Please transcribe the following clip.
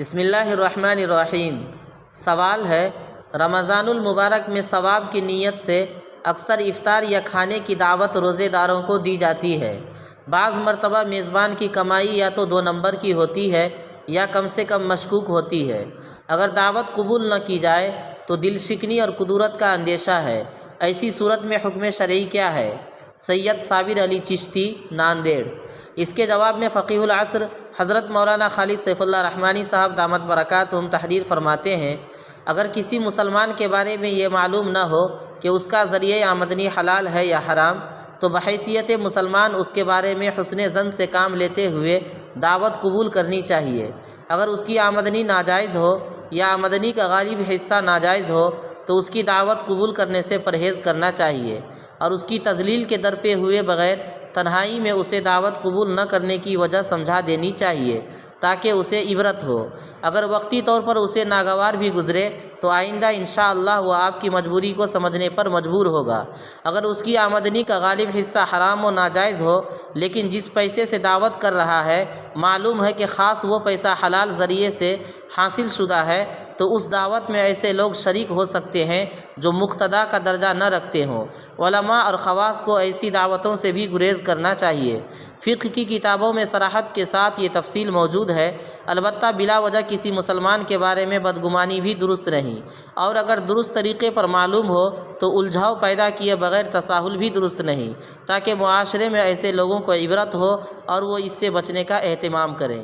بسم اللہ الرحمن الرحیم۔ سوال ہے، رمضان المبارک میں ثواب کی نیت سے اکثر افطار یا کھانے کی دعوت روزے داروں کو دی جاتی ہے۔ بعض مرتبہ میزبان کی کمائی یا تو 2 نمبر کی ہوتی ہے یا کم سے کم مشکوک ہوتی ہے۔ اگر دعوت قبول نہ کی جائے تو دل شکنی اور کدورت کا اندیشہ ہے۔ ایسی صورت میں حکم شرعی کیا ہے؟ سید صابر علی چشتی، ناندیڑ۔ اس کے جواب میں فقیہ العصر حضرت مولانا خالد سیف اللہ رحمانی صاحب دامت برکاتہم تحریر فرماتے ہیں، اگر کسی مسلمان کے بارے میں یہ معلوم نہ ہو کہ اس کا ذریعہ آمدنی حلال ہے یا حرام، تو بحیثیت مسلمان اس کے بارے میں حسن ظن سے کام لیتے ہوئے دعوت قبول کرنی چاہیے۔ اگر اس کی آمدنی ناجائز ہو یا آمدنی کا غالب حصہ ناجائز ہو تو اس کی دعوت قبول کرنے سے پرہیز کرنا چاہیے اور اس کی تذلیل کے در پہ ہوئے بغیر تنہائی میں اسے دعوت قبول نہ کرنے کی وجہ سمجھا دینی چاہیے تاکہ اسے عبرت ہو۔ اگر وقتی طور پر اسے ناگوار بھی گزرے تو آئندہ انشاءاللہ وہ آپ کی مجبوری کو سمجھنے پر مجبور ہوگا۔ اگر اس کی آمدنی کا غالب حصہ حرام و ناجائز ہو لیکن جس پیسے سے دعوت کر رہا ہے معلوم ہے کہ خاص وہ پیسہ حلال ذریعے سے حاصل شدہ ہے، تو اس دعوت میں ایسے لوگ شریک ہو سکتے ہیں جو مقتدا کا درجہ نہ رکھتے ہوں۔ علماء اور خواص کو ایسی دعوتوں سے بھی گریز کرنا چاہیے۔ فقہ کی کتابوں میں صراحت کے ساتھ یہ تفصیل موجود ہے، البتہ بلا وجہ کسی مسلمان کے بارے میں بدگمانی بھی درست نہیں، اور اگر درست طریقے پر معلوم ہو تو الجھاؤ پیدا کیے بغیر تساہل بھی درست نہیں، تاکہ معاشرے میں ایسے لوگوں کو عبرت ہو اور وہ اس سے بچنے کا اہتمام کریں۔